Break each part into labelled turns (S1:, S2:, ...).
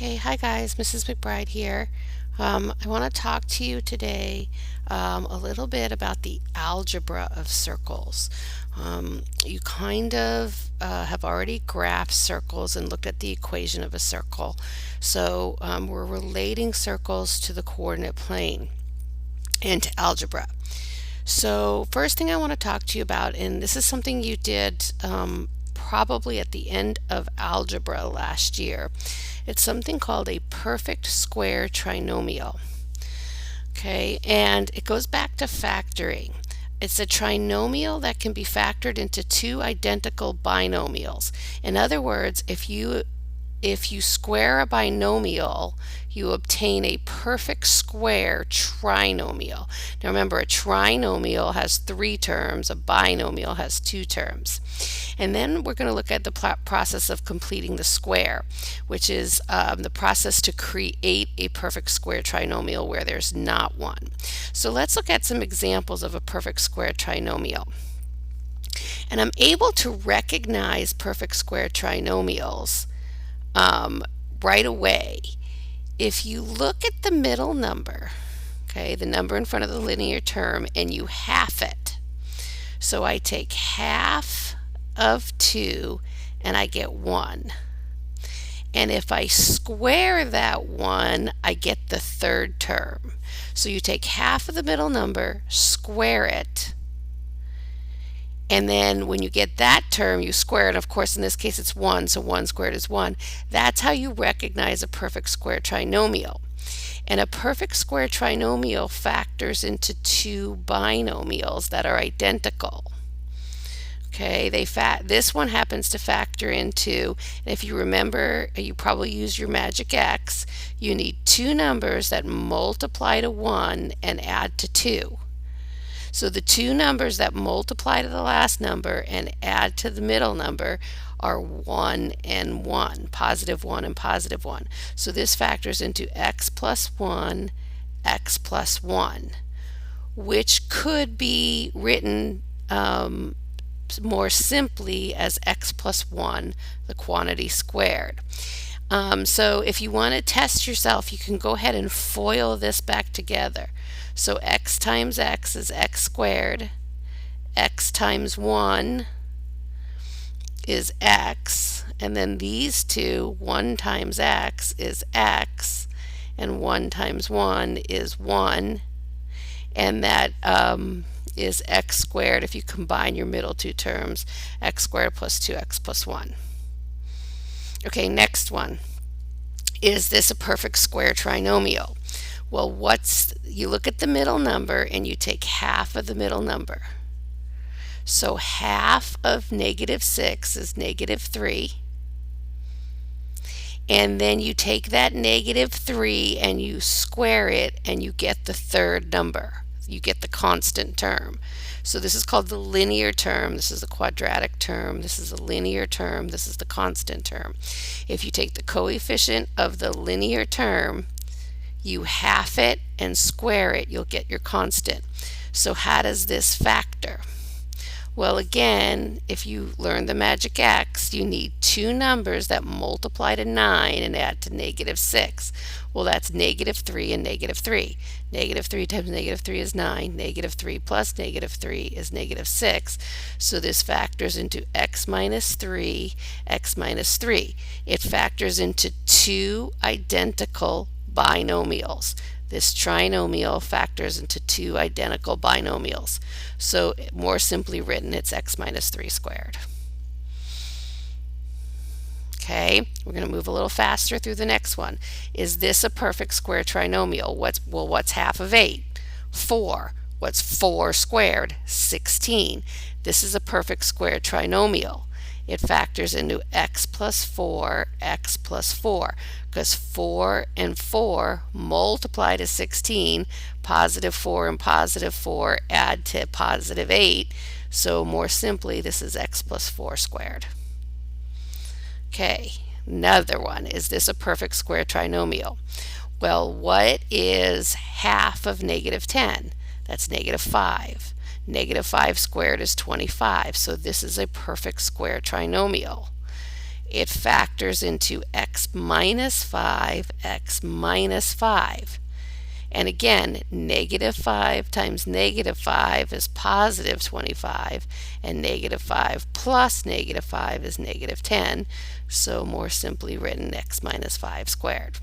S1: Okay, hi guys, Mrs. McBride here. I want to talk to you today a little bit about the algebra of circles. You kind of have already graphed circles and looked at the equation of a circle. So we're relating circles to the coordinate plane and to algebra. So first thing I want to talk to you about, and this is something you did probably at the end of algebra last year. It's something called a perfect square trinomial. Okay, and it goes back to factoring. It's a trinomial that can be factored into two identical binomials. In other words, if you square a binomial, you obtain a perfect square trinomial. Now remember, a trinomial has three terms, a binomial has two terms. And then we're going to look at the process of completing the square, which is the process to create a perfect square trinomial where there's not one. So let's look at some examples of a perfect square trinomial. And I'm able to recognize perfect square trinomials right away. If you look at the middle number, okay, the number in front of the linear term, and you half it. So I take half of 2 and I get 1. And if I square that 1, I get the third term. So you take half of the middle number, square it, and then when you get that term, you square it. Of course, in this case, it's 1, so 1 squared is 1. That's how you recognize a perfect square trinomial. And a perfect square trinomial factors into two binomials that are identical. Okay, this one happens to factor into, and if you remember, you probably use your magic X, you need two numbers that multiply to 1 and add to 2. So the two numbers that multiply to the last number and add to the middle number are 1 and 1, positive 1 and positive 1. So this factors into x plus 1, x plus 1, which could be written more simply as x plus 1, the quantity squared. So if you want to test yourself, you can go ahead and FOIL this back together. So x times x is x squared, x times 1 is x, and then these two, 1 times x is x, and 1 times 1 is 1, and that is x squared if you combine your middle two terms, x squared plus 2x plus 1. Okay, next one. Is this a perfect square trinomial? Well, you look at the middle number and you take half of the middle number. So half of negative 6 is negative 3. And then you take that negative 3 and you square it and you get the third number. You get the constant term. So this is called the linear term. This is the quadratic term. This is the linear term. This is the constant term. If you take the coefficient of the linear term, you half it and square it, you'll get your constant. So how does this factor? Well, again, if you learn the magic X, you need two numbers that multiply to 9 and add to negative 6. Well, that's negative 3 and negative 3. Negative 3 times negative 3 is 9. Negative 3 plus negative 3 is negative 6. So this factors into x minus 3, x minus 3. It factors into two identical binomials. This trinomial factors into two identical binomials. So more simply written, it's x minus 3 squared. Okay, we're going to move a little faster through the next one. Is this a perfect square trinomial? What's half of 8? 4. What's 4 squared? 16. This is a perfect square trinomial. It factors into x plus 4, x plus 4, because 4 and 4 multiply to 16, positive 4 and positive 4 add to positive 8, so more simply this is x plus 4 squared. Okay, another one. Is this a perfect square trinomial? Well, what is half of negative 10? That's negative 5. Negative 5 squared is 25, so this is a perfect square trinomial. it factors into x minus 5, x minus 5. And again, negative 5 times negative 5 is positive 25, and negative 5 plus negative 5 is negative 10. So more simply written, x minus 5 squared.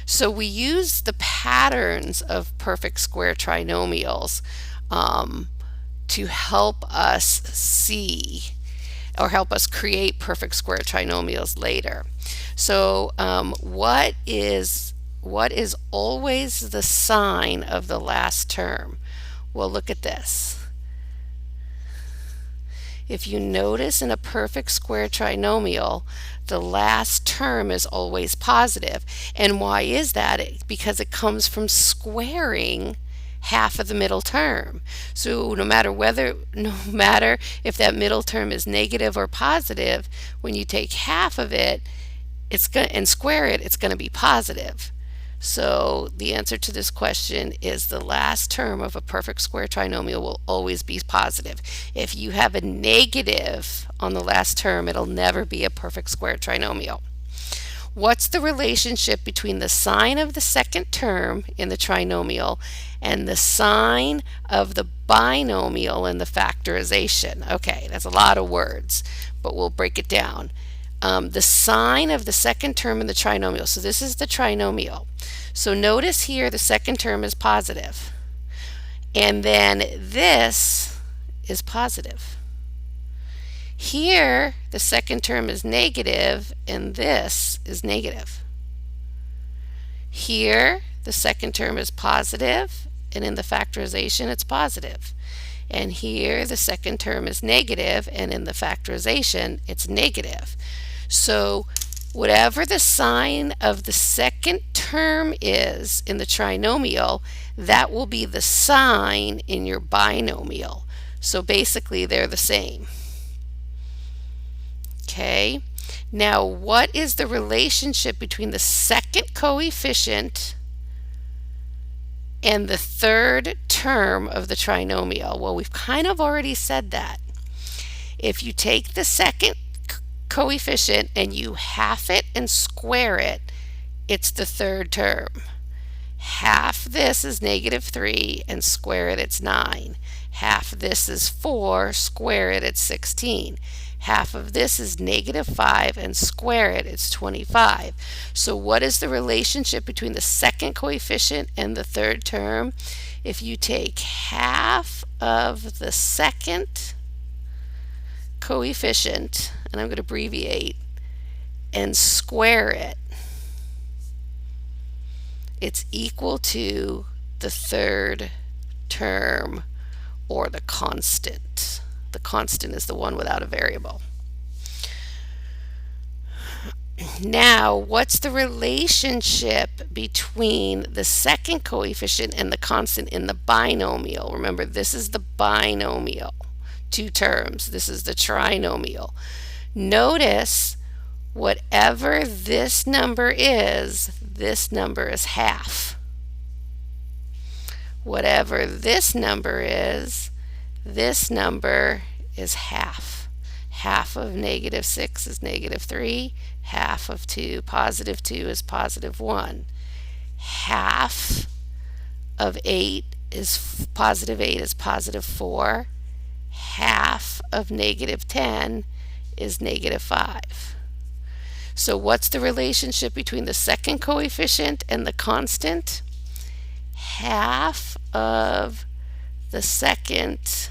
S1: So we use the patterns of perfect square trinomials to help us see or help us create perfect square trinomials later. So what is always the sign of the last term? Well, look at this. If you notice in a perfect square trinomial, the last term is always positive. And why is that? Because it comes from squaring half of the middle term. So no matter if that middle term is negative or positive, when you take half of it, and square it, it's going to be positive. So the answer to this question is the last term of a perfect square trinomial will always be positive. If you have a negative on the last term, it'll never be a perfect square trinomial. What's the relationship between the sign of the second term in the trinomial and the sign of the binomial in the factorization? Okay, that's a lot of words, but we'll break it down. The sign of the second term in the trinomial. So this is the trinomial. So notice here the second term is positive. And then this is positive. Here the second term is negative and this is negative. Here the second term is positive and in the factorization it's positive. And here the second term is negative and in the factorization it's negative. So whatever the sign of the second term is in the trinomial, that will be the sign in your binomial. So basically they're the same. Okay, now what is the relationship between the second coefficient and the third term of the trinomial? Well, we've kind of already said that. If you take the second coefficient and you half it and square it, it's the third term. Half this is negative 3 and square it, it's 9. Half this is 4, square it, it's 16. Half of this is negative 5 and square it, it's 25. So what is the relationship between the second coefficient and the third term? If you take half of the second coefficient, and I'm going to abbreviate, and square it, it's equal to the third term, or the constant. The constant is the one without a variable. Now, what's the relationship between the second coefficient and the constant in the binomial? Remember, this is the binomial, two terms. This is the trinomial. Notice whatever this number is half. Whatever this number is half. Half of negative 6 is negative 3. Half of positive 2 is positive 1. Half of 8 is positive 4. Half of negative 10 is negative 5. So what's the relationship between the second coefficient and the constant? Half of the second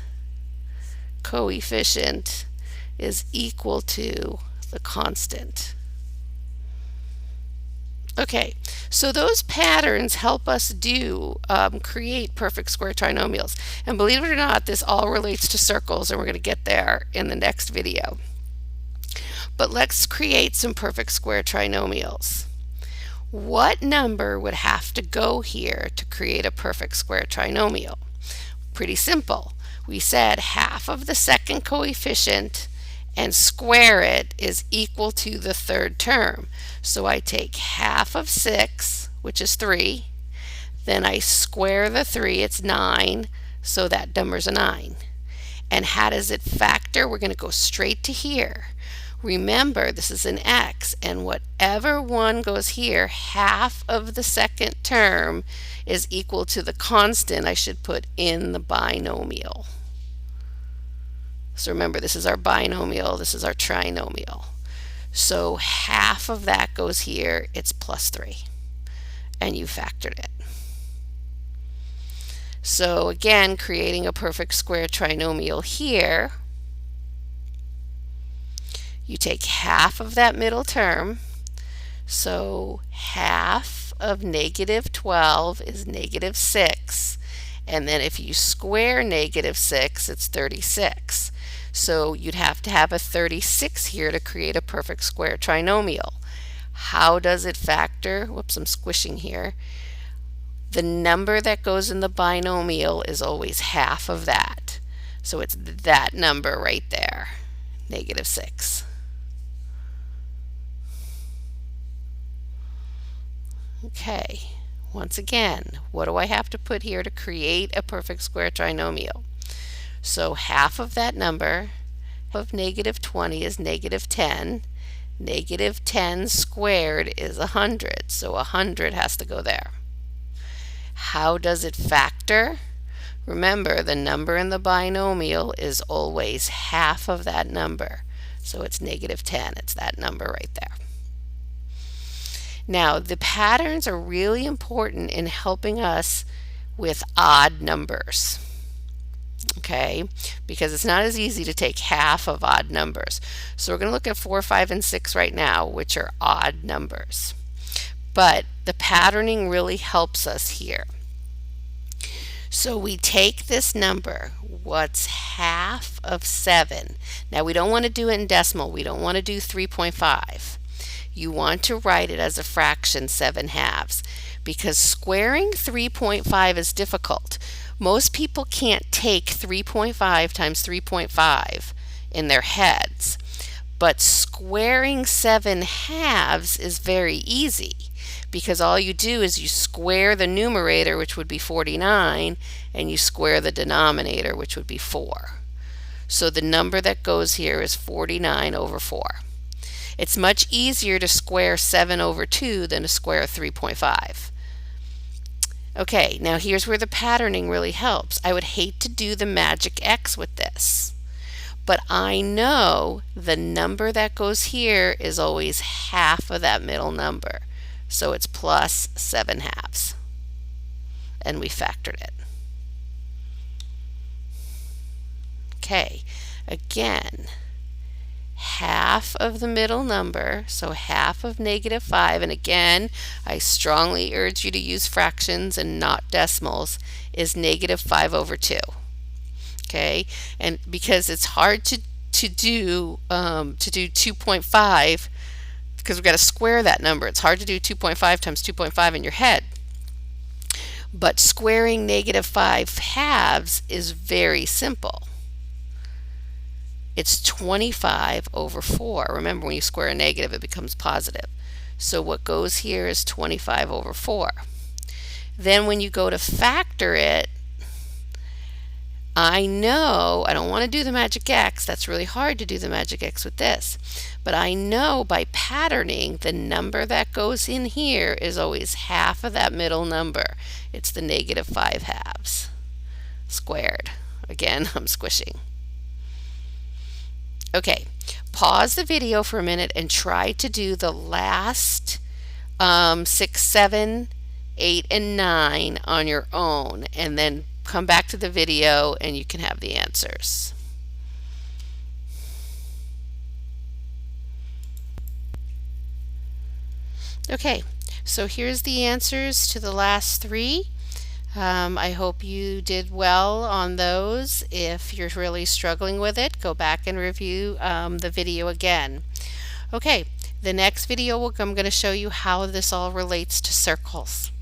S1: coefficient is equal to the constant. Okay, so those patterns help us create perfect square trinomials. And believe it or not, this all relates to circles, and we're going to get there in the next video. But let's create some perfect square trinomials. What number would have to go here to create a perfect square trinomial? Pretty simple. We said half of the second coefficient and square it is equal to the third term. So I take half of 6, which is 3, then I square the 3, it's 9, so that number's a 9. And how does it factor? We're going to go straight to here. Remember, this is an x, and whatever one goes here, half of the second term is equal to the constant I should put in the binomial. So remember, this is our binomial, this is our trinomial. So half of that goes here, it's plus 3, and you factored it. So again, creating a perfect square trinomial here, you take half of that middle term, so half of negative 12 is negative 6, and then if you square negative 6, it's 36. So you'd have to have a 36 here to create a perfect square trinomial. How does it factor? Whoops, I'm squishing here. The number that goes in the binomial is always half of that. So it's that number right there, negative 6. Okay, once again, what do I have to put here to create a perfect square trinomial? So half of that number of negative 20 is negative 10. Negative 10 squared is 100, so 100 has to go there. How does it factor? Remember, the number in the binomial is always half of that number. So it's negative 10. It's that number right there. Now, the patterns are really important in helping us with odd numbers. Okay, because it's not as easy to take half of odd numbers. So we're going to look at 4, 5, and 6 right now, which are odd numbers. But the patterning really helps us here. So we take this number, what's half of 7? Now we don't want to do it in decimal. We don't want to do 3.5. You want to write it as a fraction, 7 halves, because squaring 3.5 is difficult. Most people can't take 3.5 times 3.5 in their heads, but squaring 7 halves is very easy, because all you do is you square the numerator, which would be 49, and you square the denominator, which would be 4. So the number that goes here is 49 over 4. It's much easier to square 7 over 2 than to square 3.5. Okay, now here's where the patterning really helps. I would hate to do the magic X with this, but I know the number that goes here is always half of that middle number. So it's plus 7 halves, and we factored it. Okay, again, half of the middle number, so half of negative 5, and again, I strongly urge you to use fractions and not decimals, is negative 5 over 2. Okay, and because it's hard to do 2.5, because we've got to square that number. It's hard to do 2.5 times 2.5 in your head. But squaring negative 5 halves is very simple. It's 25 over 4. Remember, when you square a negative, it becomes positive. So what goes here is 25 over 4. Then when you go to factor it, I know I don't want to do the magic X. That's really hard to do the magic X with this. But I know by patterning, the number that goes in here is always half of that middle number. It's the negative 5 halves squared. Again, I'm squishing. Okay, pause the video for a minute and try to do the last 6, 7, 8, and 9 on your own, and then come back to the video and you can have the answers. Okay, so here's the answers to the last 3. I hope you did well on those. If you're really struggling with it, go back and review the video again. Okay, the next video I'm going to show you how this all relates to circles.